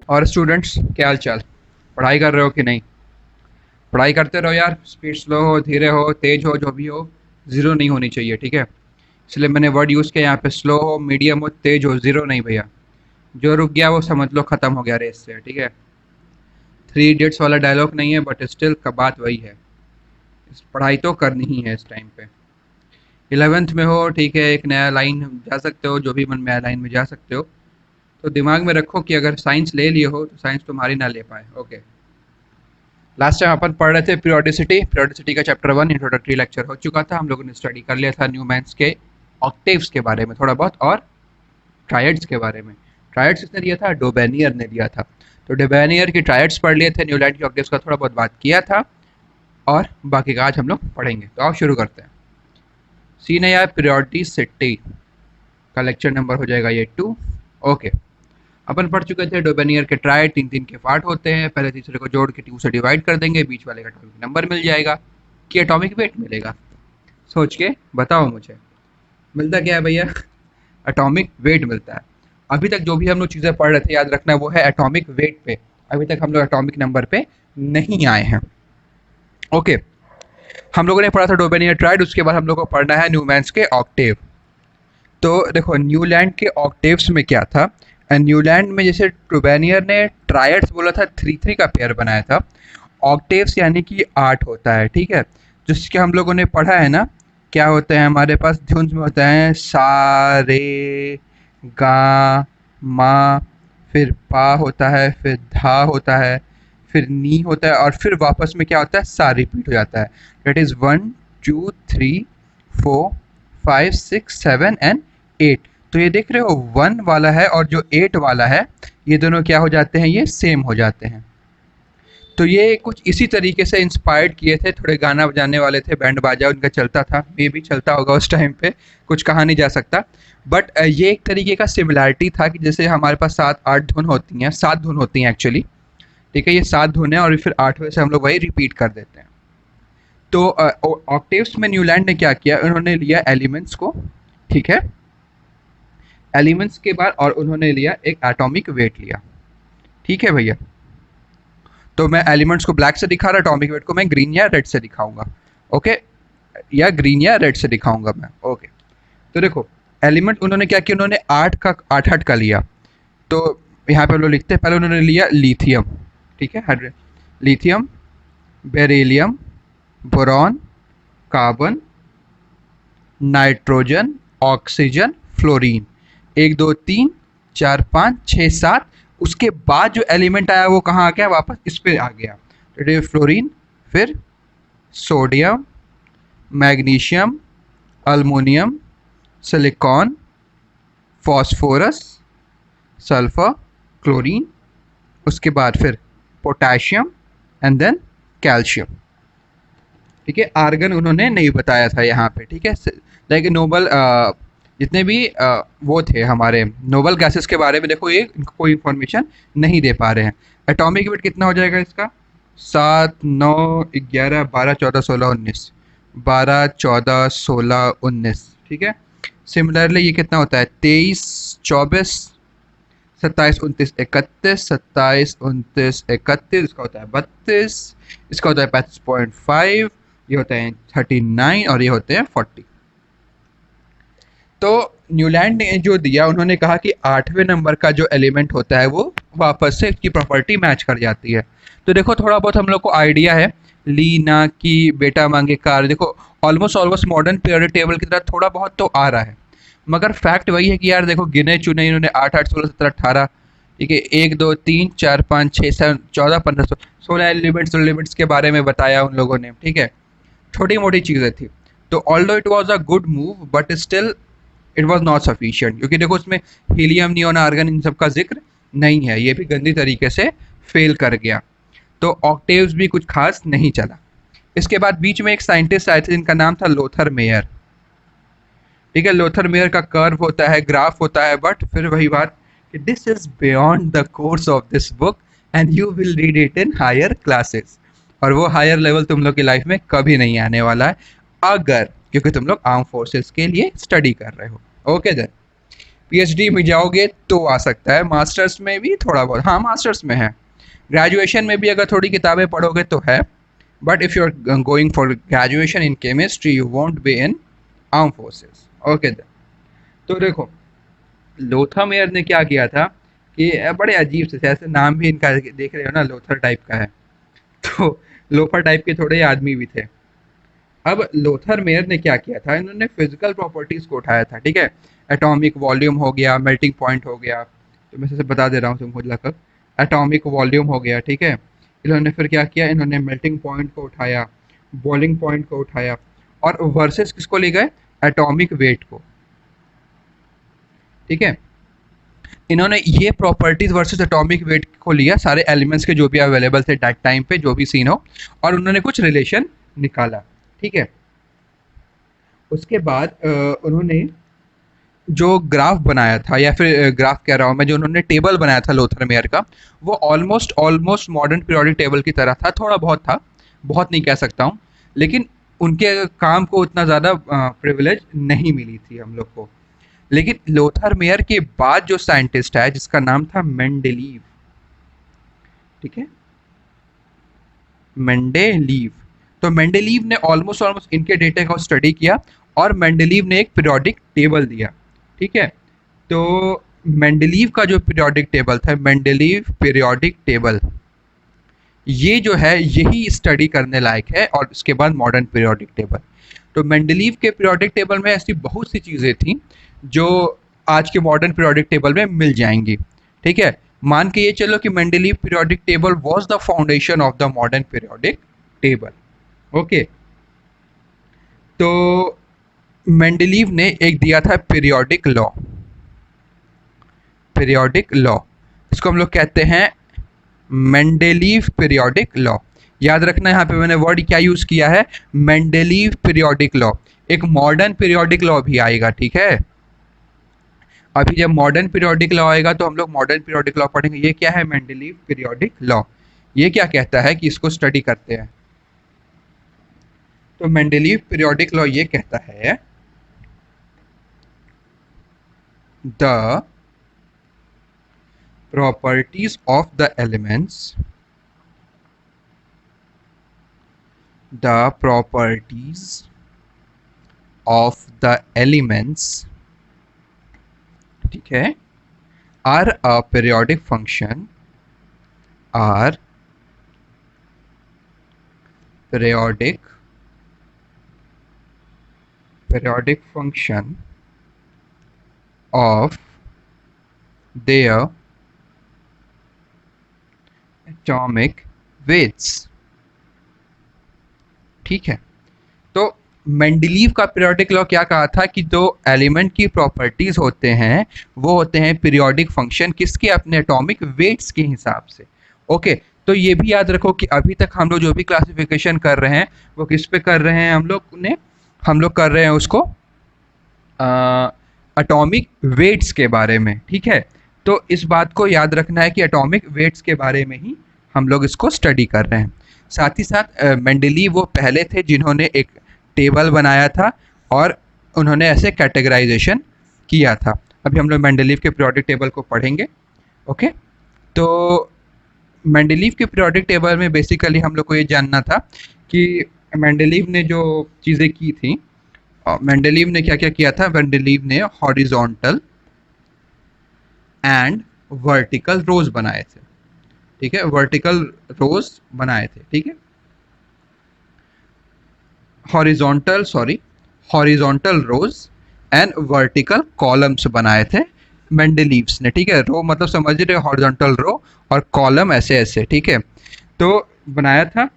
और स्टूडेंट्स, क्या हाल चाल? पढ़ाई कर रहे हो कि नहीं? पढ़ाई करते रहो यार, स्पीड स्लो हो, धीरे हो, तेज हो, जो भी हो, ज़ीरो नहीं होनी चाहिए, ठीक है? इसलिए मैंने वर्ड यूज़ किया यहाँ पे, स्लो हो, मीडियम हो, तेज हो, ज़ीरो नहीं भैया। जो रुक गया वो समझ लो ख़त्म हो गया रेस से, ठीक है? थ्री इडियट्स वाला डायलॉग नहीं है, बट स्टिल का बात वही है। पढ़ाई तो करनी ही है इस टाइम पे। 11th में हो, ठीक है, एक नया लाइन जा सकते हो, जो भी मन में आया लाइन में जा सकते हो। तो दिमाग में रखो कि अगर साइंस ले लिए हो तो साइंस तुम्हारी ना ले पाए। ओके। लास्ट टाइम अपन पढ़ रहे थे पीरियोडिसिटी। पीरियोडिसिटी का चैप्टर 1 इंट्रोडक्टरी लेक्चर हो चुका था। हम लोगों ने स्टडी कर लिया था न्यूमैन्स के ऑक्टेव्स के बारे में थोड़ा बहुत, और ट्रायड्स के बारे में। ट्रायड्स किसने दिया था? डोबेनियर ने दिया था। तो डोबेनियर की ट्रायड्स पढ़ लिए थे, न्यूलैंड की ऑक्टेव्स का थोड़ा बहुत बात किया था, और बाकी का आज हम लोग पढ़ेंगे। तो आओ शुरू करते हैं। सीन है यार पीरियोडिसिटी का लेक्चर नंबर हो जाएगा ये 2। ओके। अपन पढ़ चुके थे डोबेनियर के ट्रायड, तीन तीन के पार्ट होते हैं। पहले तीसरे को जोड़ के 2 से डिवाइड कर देंगे, बीच वाले का एटॉमिक नंबर मिल जाएगा कि एटॉमिक वेट मिलेगा। सोच के बताओ मुझे, मिलता क्या है भैया? एटॉमिक वेट मिलता है। अभी तक जो भी हम लोग चीज़ें पढ़ रहे थे, याद रखना वो है एटॉमिक वेट पे। अभी तक हम लोग एटॉमिक नंबर पे नहीं आए हैं। ओके। हम लोगों ने पढ़ा था डोबेनियर ट्रायड, उसके बाद हम लोग को पढ़ना है न्यूमैन्स के ऑक्टेव। तो देखो न्यूलैंड के ऑक्टेव्स में क्या था। न्यूलैंड में जैसे डोबेनियर ने ट्रायड्स बोला था, 3 3 का पेयर बनाया था। ऑक्टेव्स यानी कि 8 होता है, ठीक है? जिसके हम लोगों ने पढ़ा है ना, क्या होते हैं हमारे पास धुन में होते हैं, सा रे गा मा, फिर पा होता है, फिर धा होता है, फिर नी होता है, और फिर वापस में क्या होता है, सा रिपीट हो जाता है। That is 1 2 3 4 5 6 7 and 8। तो ये देख रहे हो 1 वाला है और जो 8 वाला है, ये दोनों क्या हो जाते हैं, ये सेम हो जाते हैं। तो ये कुछ इसी तरीके से इंस्पायर्ड किए थे। थोड़े गाना बजाने वाले थे, बैंड बाजा उनका चलता था, मे भी चलता होगा उस टाइम पे, कुछ कहा नहीं जा सकता। बट ये एक तरीके का सिमिलैरिटी था कि जैसे हमारे पास 7 8 धुन होती हैं, 7 धुन होती हैं एक्चुअली, ठीक है? ये 7 धुन है और फिर 8वें से हम लोग वही रिपीट कर देते हैं। तो ऑक्टेव्स में न्यूलैंड ने क्या किया, उन्होंने लिया एलिमेंट्स को, ठीक है? एलिमेंट्स के बाद और उन्होंने लिया एक एटॉमिक वेट लिया, ठीक है भैया? तो मैं एलिमेंट्स को ब्लैक से दिखा रहा, एटॉमिक वेट को मैं ग्रीन या रेड से दिखाऊंगा। ओके, या ग्रीन या रेड से दिखाऊंगा मैं। ओके। तो देखो एलिमेंट उन्होंने क्या किया, उन्होंने 8 का लिया। तो यहाँ पे हम लोग लिखते हैं, पहले उन्होंने लिया लिथियम, ठीक है? Lithium, beryllium, boron, carbon, nitrogen, oxygen, fluorine. 1 2 3 4 5 6 7। उसके बाद जो एलिमेंट आया वो कहाँ आ गया, वापस इस पे आ गया, तो फ्लोरीन, फिर sodium, magnesium, aluminium, silicon, phosphorus, sulphur, chlorine, उसके बाद फिर पोटेशियम, एंड देन कैल्शियम, ठीक है? आर्गन उन्होंने नहीं बताया था यहाँ पे, ठीक है? लाइक नोबल जितने भी वो थे हमारे नोबल गैसेस के बारे में, देखो ये कोई इन्फॉर्मेशन नहीं दे पा रहे हैं। एटॉमिक वेट कितना हो जाएगा इसका? 7 9 11 12 14 16 19, 12 14 16 19, ठीक है? सिमिलरली ये कितना होता है, 23 24 27 29 31, 27 29 31, इसका होता है 32, इसका होता है 35.5, ये होते हैं 39, और ये होते हैं 40। तो न्यूलैंड ने जो दिया, उन्होंने कहा कि 8वें नंबर का जो एलिमेंट होता है वो वापस से इसकी प्रॉपर्टी मैच कर जाती है। तो देखो थोड़ा बहुत हम लोग को आइडिया है, ली ना की बेटा मांगे कार, देखो almost almost modern periodic table की तरह थोड़ा बहुत तो आ रहा है। मगर फैक्ट वही है कि यार देखो गिने चुने इन्होंने 8 8 16 17 18, ठीक है? 1 2 3 4 5 6 7 14 15 16 एलिमेंट्स के बारे में बताया उन लोगों ने, ठीक है? छोटी मोटी चीज़ें थी। तो although it was a good move, but still it was not sufficient, क्योंकि देखो उसमें हीलियम, नियोन, आर्गन, इन सब का जिक्र नहीं है। ये भी गंदी तरीके से फेल कर गया। तो ऑक्टेव्स भी कुछ खास नहीं चला। इसके बाद बीच में एक साइंटिस्ट आए थे जिनका नाम था लोथर मेयर, ठीक है? लोथर मेयर का कर्व होता है, ग्राफ होता है, बट फिर वही बात कि this is beyond the course of this book and you will read it in higher classes. और वो हायर लेवल तुम लोग की लाइफ में कभी नहीं आने वाला है, अगर, क्योंकि तुम लोग आर्म फोर्सेस के लिए स्टडी कर रहे हो। ओके देन, पीएचडी में जाओगे तो आ सकता है, मास्टर्स में भी थोड़ा बहुत, हाँ मास्टर्स में है, ग्रेजुएशन में भी अगर थोड़ी किताबें पढ़ोगे तो है, but if you are going for graduation in chemistry you won't be in arm forces. Okay, तो देखो लोथा मेयर ने क्या किया था कि बड़े अजीब से, ऐसे नाम भी इनका देख रहे हो ना, लोथर टाइप का है, तो लोफर टाइप के थोड़े आदमी भी थे। अब लोथर मेयर ने क्या किया था, इन्होंने फिजिकल प्रॉपर्टीज को उठाया था, ठीक है, एटॉमिक वॉल्यूम हो गया, मेल्टिंग पॉइंट हो गया, तो मैं से बता दे रहा हूँ तुमको लगभग, एटॉमिक वॉल्यूम हो गया, ठीक है। इन्होंने फिर क्या किया, इन्होंने मेल्टिंग पॉइंट को उठाया, बॉइलिंग पॉइंट को उठाया, और वर्सेस किसको ले गए, एटॉमिक वेट को, ठीक है। इन्होंने ये प्रॉपर्टीज वर्सेस एटॉमिक वेट को लिया, सारे एलिमेंट्स के जो भी अवेलेबल थे दैट टाइम पे, जो भी सीन हो, और उन्होंने कुछ रिलेशन निकाला, ठीक है। उसके बाद उन्होंने जो ग्राफ बनाया था, या फिर ग्राफ कह रहा हूँ मैं, जो उन्होंने टेबल बनाया था लोथर मेयर का, वो almost almost modern periodic table की तरह था, थोड़ा बहुत था, बहुत नहीं कह सकता हूँ, लेकिन उनके काम को उतना ज़्यादा प्रिविलेज नहीं मिली थी हम लोग को। लेकिन लोथर मेयर के बाद जो साइंटिस्ट है जिसका नाम था मेंडेलीव, ठीक है, मेंडेलीव, तो मेंडेलीव ने ऑलमोस्ट ऑलमोस्ट इनके डेटा का स्टडी किया, और मेंडेलीव ने एक पीरियोडिक टेबल दिया, ठीक है। तो मेंडेलीव का जो पीरियोडिक टेबल था, मेंडेलीव पीरियोडिक टेबल, ये जो है यही स्टडी करने लायक है, और उसके बाद मॉडर्न पीरियोडिक टेबल। तो मेंडेलीव के पीरियोडिक टेबल में ऐसी बहुत सी चीज़ें थी जो आज के मॉडर्न पीरियोडिक टेबल में मिल जाएंगी, ठीक है। मान के ये चलो कि Mendeleev periodic table was the foundation of the modern periodic table. Okay, तो मेंडेलीव ने एक दिया था पीरियोडिक लॉ, पीरियोडिक लॉ, इसको हम लोग कहते हैं मेंडेलीव पीरियोडिक लॉ। याद रखना यहाँ पे मैंने वर्ड क्या यूज किया है, मेंडेलीव पीरियोडिक लॉ। एक मॉडर्न पीरियोडिक लॉ भी आएगा, ठीक है। अभी जब मॉडर्न पीरियोडिक लॉ आएगा तो हम लोग मॉडर्न पीरियोडिक लॉ पढ़ेंगे। ये क्या है, मेंडेलीव पीरियोडिक लॉ, ये क्या कहता है कि इसको स्टडी करते हैं। तो मेंडेलीव पीरियोडिक लॉ ये कहता है, the properties of the elements, the properties of the elements, ठीक है, are a periodic function, are periodic function of their atomic weights, ठीक है। तो मेंडेलीव का पीरियोडिक लॉ क्या कहा था कि जो एलिमेंट की प्रॉपर्टीज होते हैं वो होते हैं पीरियोडिक फंक्शन, किसके, अपने एटॉमिक वेट्स के हिसाब से। ओके, तो ये भी याद रखो कि अभी तक हम लोग जो भी क्लासिफिकेशन कर रहे हैं वो किस पे कर रहे हैं, हम लोग कर रहे हैं उसको एटॉमिक वेट्स के बारे में, ठीक है। तो इस बात को याद रखना है कि एटॉमिक वेट्स के बारे में ही हम लोग इसको स्टडी कर रहे हैं। साथ ही साथ मेंडेलीव वो पहले थे जिन्होंने एक टेबल बनाया था और उन्होंने ऐसे कैटेगराइजेशन किया था। अभी हम लोग मेंडेलीव के पीरियोडिक टेबल को पढ़ेंगे। ओके, तो मेंडेलीव के पीरियोडिक टेबल में बेसिकली हम लोग को ये जानना था कि मेंडेलीव ने जो चीज़ें की थी, मेंडेलीव ने क्या क्या किया था। मेंडेलीव ने हॉरिजॉन्टल एंड वर्टिकल रोज बनाए थे, ठीक है, वर्टिकल रोज बनाए थे, ठीक है, horizontal rows and vertical columns बनाए थे मेंडेलीव्स ने, ठीक है। रो मतलब समझ रहे हो, हॉरिजॉन्टल रो, और कॉलम ऐसे ऐसे, ठीक है, तो बनाया था।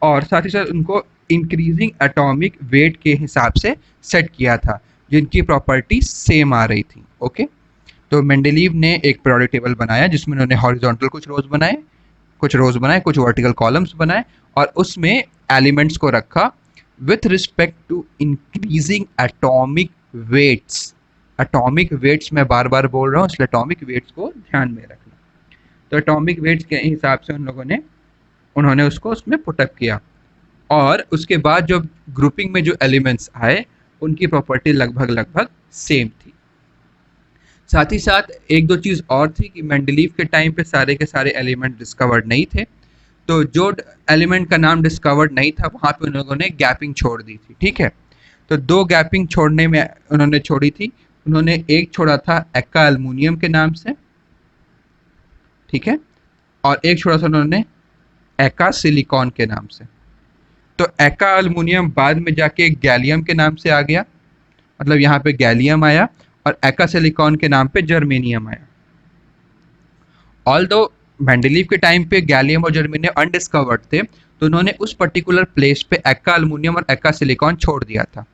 और साथ ही साथ उनको इंक्रीजिंग एटॉमिक वेट के हिसाब से सेट किया था, जिनकी प्रॉपर्टी सेम आ रही थी। ओके, तो मेंडेलीव ने एक पीरियोडिक टेबल बनाया जिसमें उन्होंने हॉरिजॉन्टल कुछ रोज बनाए, कुछ वर्टिकल कॉलम्स बनाए, और उसमें एलिमेंट्स को रखा with respect to increasing atomic weights. Atomic weights मैं बार बार बोल रहा हूँ, इसलिए एटॉमिक वेट्स को ध्यान में रखना। तो एटॉमिक वेट्स के हिसाब से उन्होंने उसको उसमें पुटअप किया, और उसके बाद जो ग्रुपिंग में जो एलिमेंट्स आए उनकी प्रॉपर्टी लगभग सेम थी। साथ ही साथ एक दो चीज़ और थी कि मेंडलीव के टाइम पे सारे के सारे एलिमेंट डिस्कवर्ड नहीं थे, तो जो एलिमेंट का नाम डिस्कवर्ड नहीं था वहाँ पे उन लोगों ने गैपिंग छोड़ दी थी, ठीक है। तो दो गैपिंग छोड़ने में उन्होंने छोड़ी थी। उन्होंने एक छोड़ा था एक्का अल्मोनियम के नाम से, ठीक है, और एक छोड़ा था उन्होंने एक्का सिलिकॉन के नाम से। तो एक्का अल्मोनियम बाद में जाके गैलियम के नाम से आ गया, मतलब यहाँ पे गैलियम आया, और एक्का सिलिकॉन के नाम पे जर्मेनियम आया। ऑल दो मेंडलीव के टाइम पे गैलियम और जर्मेनियम अनडिस्कवर्ड थे, तो उन्होंने उस पर्टिकुलर प्लेस पे एक्का अल्मोनियम और एक्का सिलिकॉन छोड़ दिया था।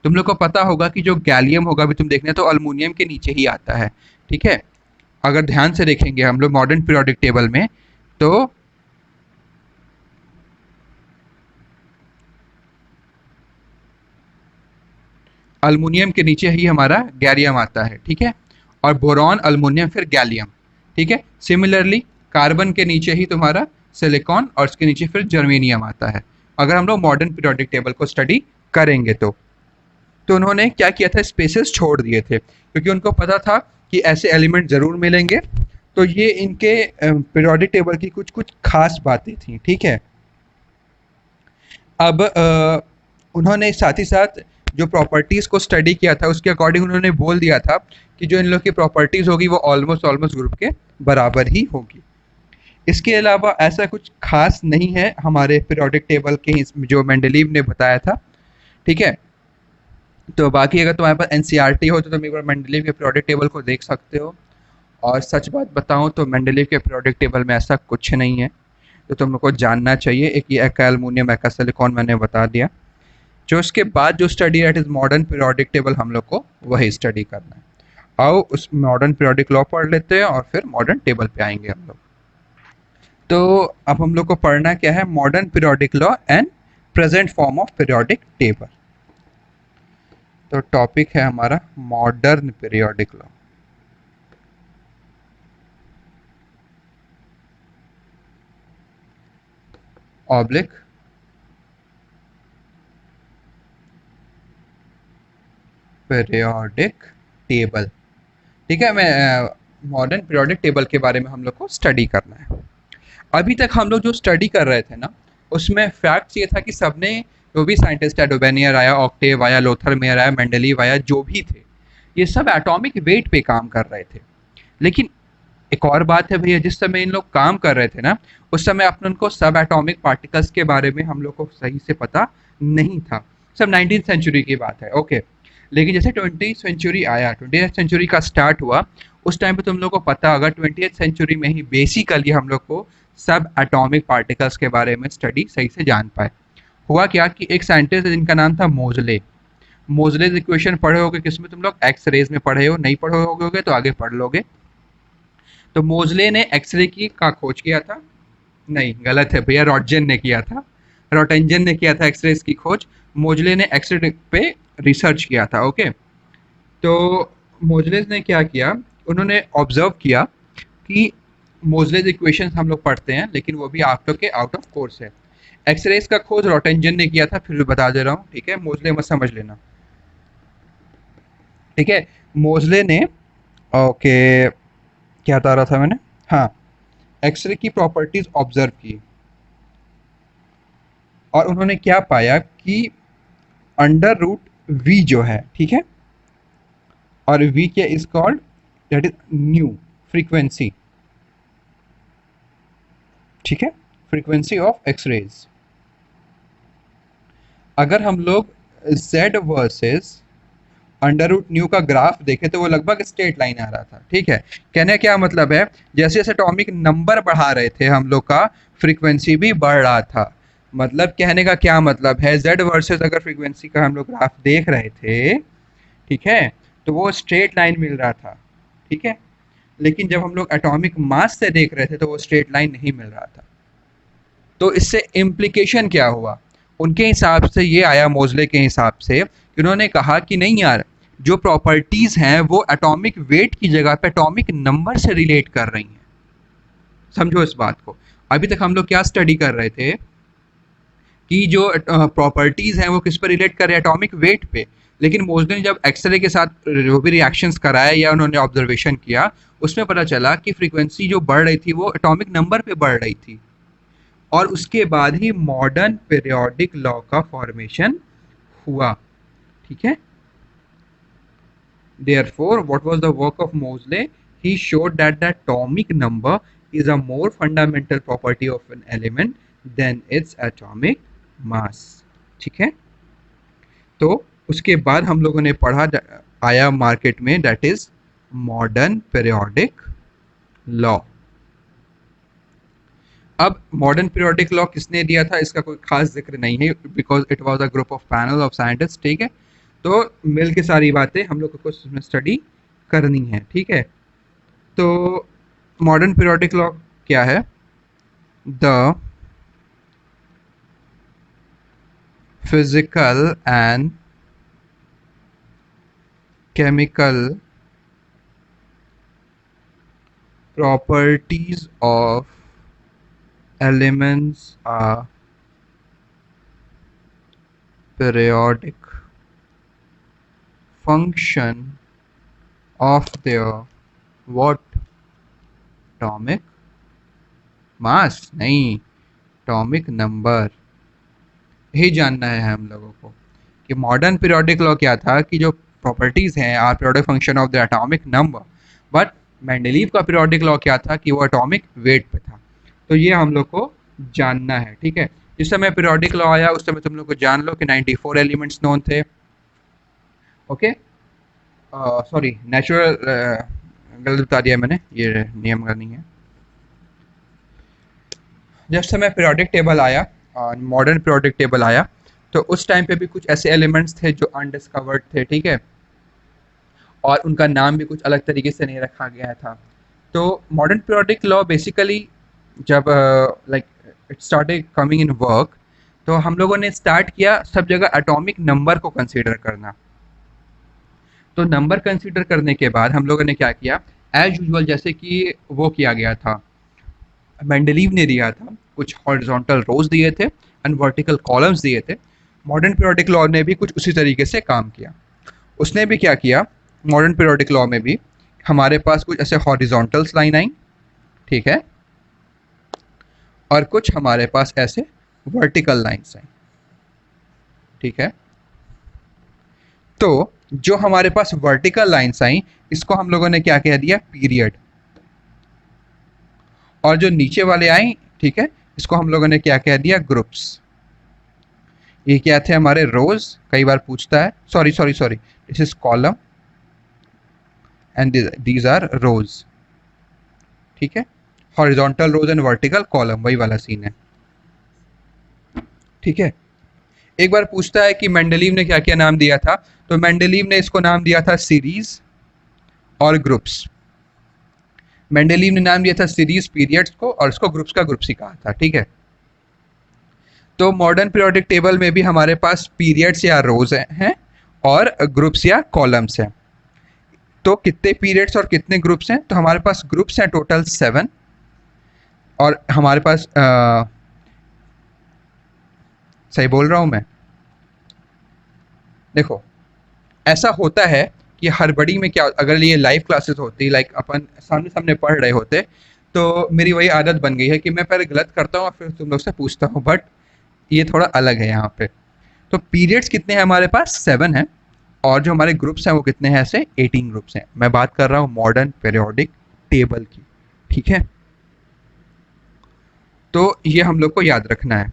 तुम लोग को पता होगा कि जो गैलियम होगा भी तुम देखने तो अल्मोनियम के नीचे ही आता है, ठीक है। अगर ध्यान से देखेंगे हम लोग मॉडर्न पीरियोडिक टेबल में, तो अल्मोनियम के नीचे ही हमारा गैलियम आता है, ठीक है, और बोरॉन अल्मोनियम फिर गैलियम, ठीक है। सिमिलरली कार्बन के नीचे ही तुम्हारा सिलिकॉन और उसके नीचे फिर जर्मेनियम आता है, अगर हम लोग मॉडर्न पीरियोडिक टेबल को स्टडी करेंगे तो उन्होंने क्या किया था, स्पेसेस छोड़ दिए थे, क्योंकि उनको पता था कि ऐसे एलिमेंट ज़रूर मिलेंगे। तो ये इनके पीरियोडिक टेबल की कुछ कुछ खास बातें थी, ठीक है। अब उन्होंने साथ ही साथ जो प्रॉपर्टीज़ को स्टडी किया था उसके अकॉर्डिंग उन्होंने बोल दिया था कि जो इन लोग की प्रॉपर्टीज़ होगी वो ऑलमोस्ट ग्रुप के बराबर ही होगी। इसके अलावा ऐसा कुछ खास नहीं है हमारे पीरियोडिक टेबल के जो मेंडलीव ने बताया था, ठीक है। तो बाकी अगर तुम्हारे पास एनसीईआरटी हो तो तुम एक बार मेंडलीव के पीरियोडिक टेबल को देख सकते हो। और सच बात बताऊं तो मेंडलीव के पीरियोडिक टेबल में ऐसा कुछ नहीं है तो तुमको जानना चाहिए। एक ये एक्का अल्मोनियम एक्का सिलिकॉन मैंने बता दिया। जो उसके बाद जो स्टडी है it is modern periodic table, हम लोग को वही स्टडी करना है। आओ उस मॉडर्न पीरियोडिक लॉ पढ़ लेते हैं और फिर मॉडर्न टेबल पे आएंगे हम लोग। तो अब हम लोग को पढ़ना क्या है, modern periodic law and present form of periodic table. तो टॉपिक है हमारा modern periodic law. Oblique periodic table, ठीक है। मैं मॉडर्न पीरियोडिक टेबल के बारे में हम लोग को स्टडी करना है। अभी तक हम लोग जो स्टडी कर रहे थे ना उसमें फैक्ट ये था कि सबने, जो भी साइंटिस्ट है, डोबेनियर आया, ऑक्टेव आया, लोथर मेयर आया, मेंडलीव आया, जो भी थे ये सब एटॉमिक वेट पे काम कर रहे थे। लेकिन एक और बात है भैया, जिस समय इन लोग काम कर रहे थे ना उस समय अपने उनको सब एटॉमिक पार्टिकल्स के बारे में हम लोग को सही से पता नहीं था। सब 19th सेंचुरी की बात है, ओके। लेकिन जैसे 20th सेंचुरी आया, 20th सेंचुरी का स्टार्ट हुआ, उस टाइम पे तुम लोग को पता होगा 20th सेंचुरी में ही बेसिकली हम लोग को सब एटॉमिक पार्टिकल्स के बारे में स्टडी सही से जान पाए। हुआ क्या कि एक साइंटिस्ट है जिनका नाम था मोजले। मोजलेज इक्वेशन पढ़े होगे किसमें, तुम लोग एक्स रेज में पढ़े हो, नहीं पढ़े होगे तो आगे पढ़ लोगे। तो मोजले ने एक्सरे की का खोज किया था, नहीं गलत है भैया, रॉटजन ने किया था, रॉटंजन ने किया था एक्सरेज की खोज। मोजले ने एक्सरे पे रिसर्च किया था, ओके। तो मोजलेज ने क्या किया, उन्होंने ऑब्जर्व किया कि मोजलेज इक्वेशंस हम लोग पढ़ते हैं लेकिन वो भी आप लोग के आउट ऑफ कोर्स है। एक्सरेज का खोज रॉटंजन ने किया था, फिर भी बता दे रहा हूँ, ठीक है, मोजले मत समझ लेना, ठीक है। मोजले ने, ओके, क्या बता रहा था मैंने, हाँ, एक्सरे की प्रॉपर्टीज ऑब्जर्व की और उन्होंने क्या पाया कि अंडर रूट वी जो है, ठीक है, और वी क्या is called, that is nu frequency, ठीक है, फ्रीक्वेंसी ऑफ एक्सरेज। अगर हम लोग z versus under root nu का ग्राफ देखें तो वो लगभग स्ट्रेट लाइन आ रहा था, ठीक है। कहने क्या मतलब है, जैसे जैसे एटॉमिक नंबर बढ़ा रहे थे हम लोग का फ्रीक्वेंसी भी बढ़ रहा था। मतलब कहने का क्या मतलब है, z वर्सेस अगर फ्रीक्वेंसी का हम लोग ग्राफ देख रहे थे, ठीक है, तो वो स्ट्रेट लाइन मिल रहा था, ठीक है। लेकिन जब हम लोग एटॉमिक मास से देख रहे थे तो वो स्ट्रेट लाइन नहीं मिल रहा था। तो इससे इम्प्लीकेशन क्या हुआ, उनके हिसाब से ये आया, मोजले के हिसाब से, कि उन्होंने कहा कि नहीं यार, जो प्रॉपर्टीज़ हैं वो एटॉमिक वेट की जगह पे एटॉमिक नंबर से रिलेट कर रही हैं। समझो इस बात को। अभी तक हम लोग क्या स्टडी कर रहे थे कि जो प्रॉपर्टीज़ हैं वो किस पर रिलेट कर रहे हैं, एटॉमिक वेट पे। लेकिन मोज़ले ने जब एक्सरे के साथ जो भी रिएक्शंस कराए या उन्होंने ऑब्जर्वेशन किया, उसमें पता चला कि फ्रीक्वेंसी जो बढ़ रही थी वो एटॉमिक नंबर पे बढ़ रही थी, और उसके बाद ही मॉडर्न पीरियोडिक लॉ का फॉर्मेशन हुआ। ठीक है। Therefore, what was the work of Moseley? He showed that the atomic number is a more fundamental property of an element than its atomic mass. ठीक है। तो उसके बाद हम लोगों ने पढ़ा आया मार्केट में, that is modern periodic law. अब मॉडर्न पीरियोडिक लॉ किसने दिया था इसका कोई खास जिक्र नहीं है, because it was a group of panel of scientist. ठीक है। तो मिल के सारी बातें हम लोग को उसमें स्टडी करनी है। ठीक है। तो मॉडर्न पीरियोडिक लॉ क्या है? The physical and chemical properties of elements are periodic function of their what? Atomic mass? नहीं, atomic number। यही जानना है हम लोगों को कि मॉडर्न पीरियोडिक लॉ क्या था, कि जो प्रॉपर्टीज हैं are periodic function of the atomic number. But Mendeleev का पीरियोडिक लॉ क्या था कि वो एटॉमिक वेट पे था। तो ये हम लोग को जानना है। ठीक है। जिस समय पीरियोडिक लॉ आया उस समय तुम लोग को जान लो कि 94 एलिमेंट्स नोन थे। ओके, सॉरी, नेचुरल गलत बता दिया मैंने, ये नियम का नहीं है। जब समय पीरियोडिक टेबल आया, मॉडर्न पीरियोडिक टेबल आया, तो उस टाइम पे भी कुछ ऐसे एलिमेंट्स थे जो अनडिस्कवर्ड थे। ठीक है। और उनका नाम भी कुछ अलग तरीके से नहीं रखा गया था। तो मॉडर्न पीरियोडिक लॉ बेसिकली जब like it started coming in work, तो हम लोगों ने स्टार्ट किया सब जगह एटॉमिक नंबर को कंसीडर करना। तो नंबर कंसीडर करने के बाद हम लोगों ने क्या किया, एज यूजुअल जैसे कि वो किया गया था, मेंडलीव ने दिया था, कुछ हॉरिजॉन्टल रोज दिए थे एंड वर्टिकल कॉलम्स दिए थे। मॉडर्न पीरियोडिक लॉ ने भी कुछ उसी तरीके से काम किया। उसने भी क्या किया, मॉडर्न पीरियोडिक लॉ में भी हमारे पास कुछ ऐसे हॉरिजॉन्टल्स लाइन आई। ठीक है। और कुछ हमारे पास ऐसे वर्टिकल लाइन्स आई। ठीक है। तो जो हमारे पास वर्टिकल लाइन्स आई, इसको हम लोगों ने क्या कह दिया, पीरियड। और जो नीचे वाले आई, ठीक है, इसको हम लोगों ने क्या कह दिया, ग्रुप्स। ये क्या थे हमारे रोज, कई बार पूछता है, sorry sorry sorry, this is column and these are rows. ठीक है। Horizontal rows and vertical column, वही वाला सीन है। ठीक है। एक बार पूछता है कि मेंडलीव ने क्या क्या नाम दिया था, तो मेंडलीव ने इसको नाम दिया था सीरीज और ग्रुप्स। मेंडलीव ने नाम दिया था सीरीज पीरियड्स को, और इसको ग्रुप्स का ग्रुप्स ही कहा था। ठीक है। तो मॉडर्न पीरियोडिक टेबल में भी हमारे पास पीरियड्स या रोज हैं और ग्रुप्स या कॉलम्स हैं। तो कितने पीरियड्स और कितने ग्रुप्स हैं, तो हमारे पास ग्रुप्स हैं टोटल 7, और हमारे पास सही बोल रहा हूं मैं? देखो, ऐसा होता है कि हड़बड़ी में क्या, अगर ये लाइव क्लासेस होती, लाइक अपन सामने सामने पढ़ रहे होते, तो मेरी वही आदत बन गई है कि मैं पहले गलत करता हूँ और फिर तुम लोग से पूछता हूँ, बट ये थोड़ा अलग है यहाँ पे। तो पीरियड्स कितने हैं हमारे पास, 7 हैं, और जो हमारे ग्रुप्स हैं वो कितने हैं, ऐसे 18 ग्रुप्स हैं। मैं बात कर रहा हूँ मॉडर्न पीरियोडिक टेबल की। ठीक है। तो ये हम लोग को याद रखना है।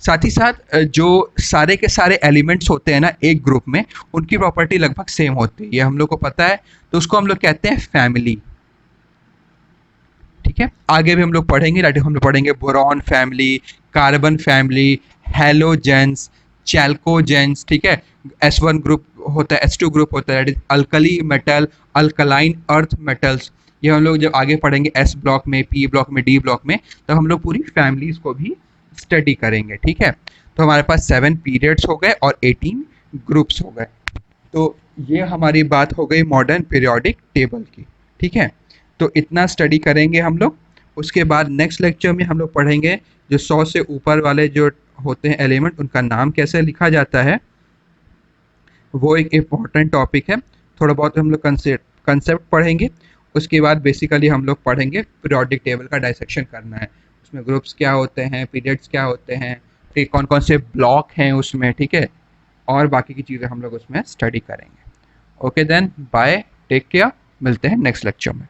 साथ ही साथ जो सारे के सारे एलिमेंट्स होते हैं ना एक ग्रुप में, उनकी प्रॉपर्टी लगभग सेम होती है, ये हम लोग को पता है। तो उसको हम लोग कहते हैं फैमिली। ठीक है। आगे भी हम लोग पढ़ेंगे, हम लोग पढ़ेंगे boron family, carbon family, halogens, चैल्कोजेंस। ठीक है। S1 ग्रुप होता है, S2 ग्रुप होता है, alkali metal, alkaline earth metals. ये हम लोग जब आगे पढ़ेंगे S ब्लॉक में, P ब्लॉक में, D ब्लॉक में, तो हम लोग पूरी फैमिलीज को भी स्टडी करेंगे। ठीक है। तो हमारे पास 7 पीरियड्स हो गए और 18 ग्रुप्स हो गए। तो ये हमारी बात हो गई मॉडर्न पीरियोडिक टेबल की। ठीक है। तो इतना स्टडी करेंगे हम लोग। उसके बाद नेक्स्ट लेक्चर में हम लोग पढ़ेंगे जो 100 से ऊपर वाले जो होते हैं एलिमेंट, उनका नाम कैसे लिखा जाता है, वो एक इम्पॉर्टेंट टॉपिक है। थोड़ा बहुत हम लोग कंसेप्ट पढ़ेंगे, उसके बाद बेसिकली हम लोग पढ़ेंगे पीरियोडिक टेबल का डायसेक्शन करना है, उसमें ग्रुप्स क्या होते हैं, पीरियड्स क्या होते हैं, ठीक कौन कौन से ब्लॉक हैं उसमें, ठीक है, और बाकी की चीज़ें हम लोग उसमें स्टडी करेंगे। Okay then, bye, take care, मिलते हैं नेक्स्ट लेक्चर में।